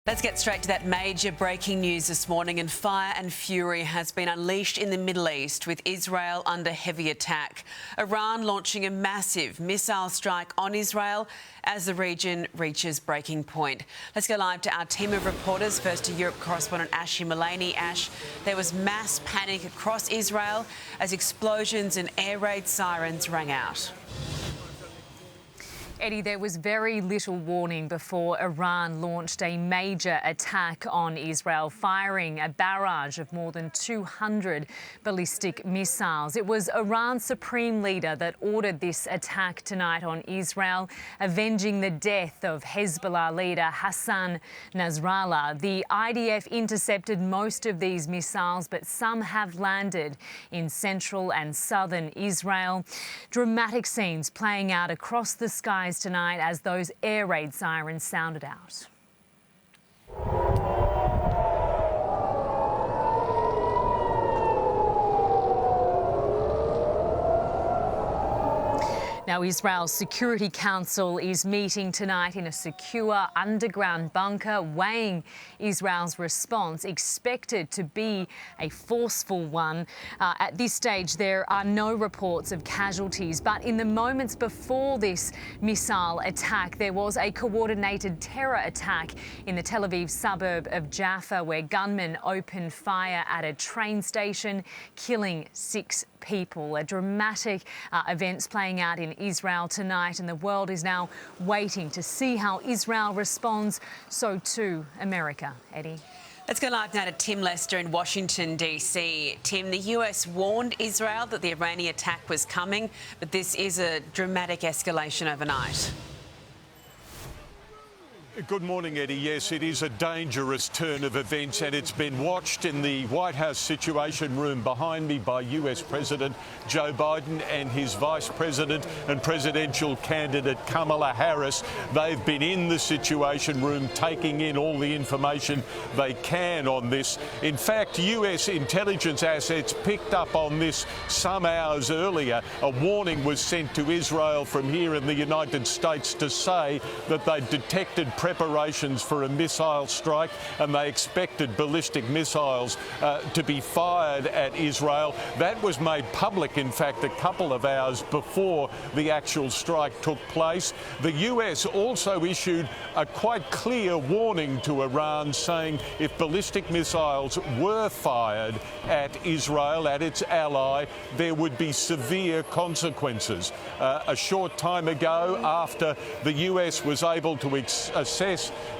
Let's get straight to that major breaking news this morning, and fire and fury has been unleashed in the Middle East with Israel under heavy attack. Iran launching a massive missile strike on Israel as the region reaches breaking point. Let's go live to our team of reporters. First to Europe correspondent Ashi Mullaney. Ash, there was mass panic across Israel as explosions and air raid sirens rang out. Eddie, there was very little warning before Iran launched a major attack on Israel, firing a barrage of more than 200 ballistic missiles. It was Iran's supreme leader that ordered this attack tonight on Israel, avenging the death of Hezbollah leader Hassan Nasrallah. The IDF intercepted most of these missiles, but some have landed in central and southern Israel. Dramatic scenes playing out across the skies tonight as those air raid sirens sounded out. Now, Israel's Security Council is meeting tonight in a secure underground bunker, weighing Israel's response, expected to be a forceful one. At this stage, there are no reports of casualties, but in the moments before this missile attack, there was a coordinated terror attack in the Tel Aviv suburb of Jaffa, where gunmen opened fire at a train station, killing 6 people. A dramatic events playing out in Israel tonight, and the world is now waiting to see how Israel responds. So too America. Eddie. Let's go live now to Tim Lester in Washington, D.C. Tim, the US warned Israel that the Iranian attack was coming, but this is a dramatic escalation overnight. Good morning, Eddie. Yes, it is a dangerous turn of events, and it's been watched in the White House Situation Room behind me by US President Joe Biden and his Vice President and presidential candidate Kamala Harris. They've been in the Situation Room taking in all the information they can on this. In fact, US intelligence assets picked up on this some hours earlier. A warning was sent to Israel from here in the United States to say that they detected preparations for a missile strike, and they expected ballistic missiles to be fired at Israel. That was made public, in fact, a couple of hours before the actual strike took place. The US also issued a quite clear warning to Iran, saying if ballistic missiles were fired at Israel, at its ally, there would be severe consequences. A short time ago, after the US was able to assess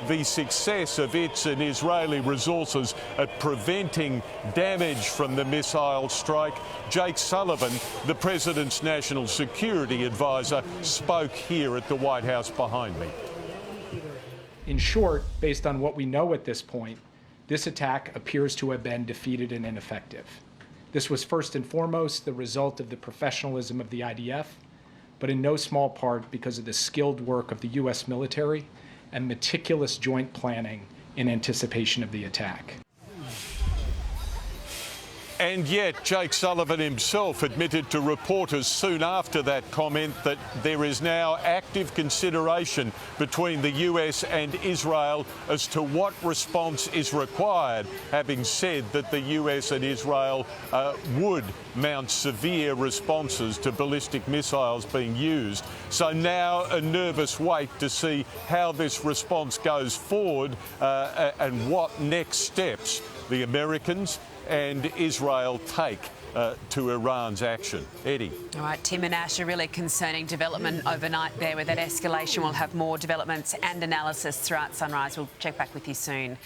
the success of its and Israeli resources at preventing damage from the missile strike, Jake Sullivan, the President's National Security Advisor, spoke here at the White House behind me. In short, based on what we know at this point, this attack appears to have been defeated and ineffective. This was first and foremost the result of the professionalism of the IDF, but in no small part because of the skilled work of the US military and meticulous joint planning in anticipation of the attack. And yet, Jake Sullivan himself admitted to reporters soon after that comment that there is now active consideration between the US and Israel as to what response is required, having said that the US and Israel would mount severe responses to ballistic missiles being used. So now a nervous wait to see how this response goes forward and what next steps the Americans and Israel take to Iran's action. Eddie. All right, Tim and Ash, a really concerning development overnight there with that escalation. We'll have more developments and analysis throughout Sunrise. We'll check back with you soon.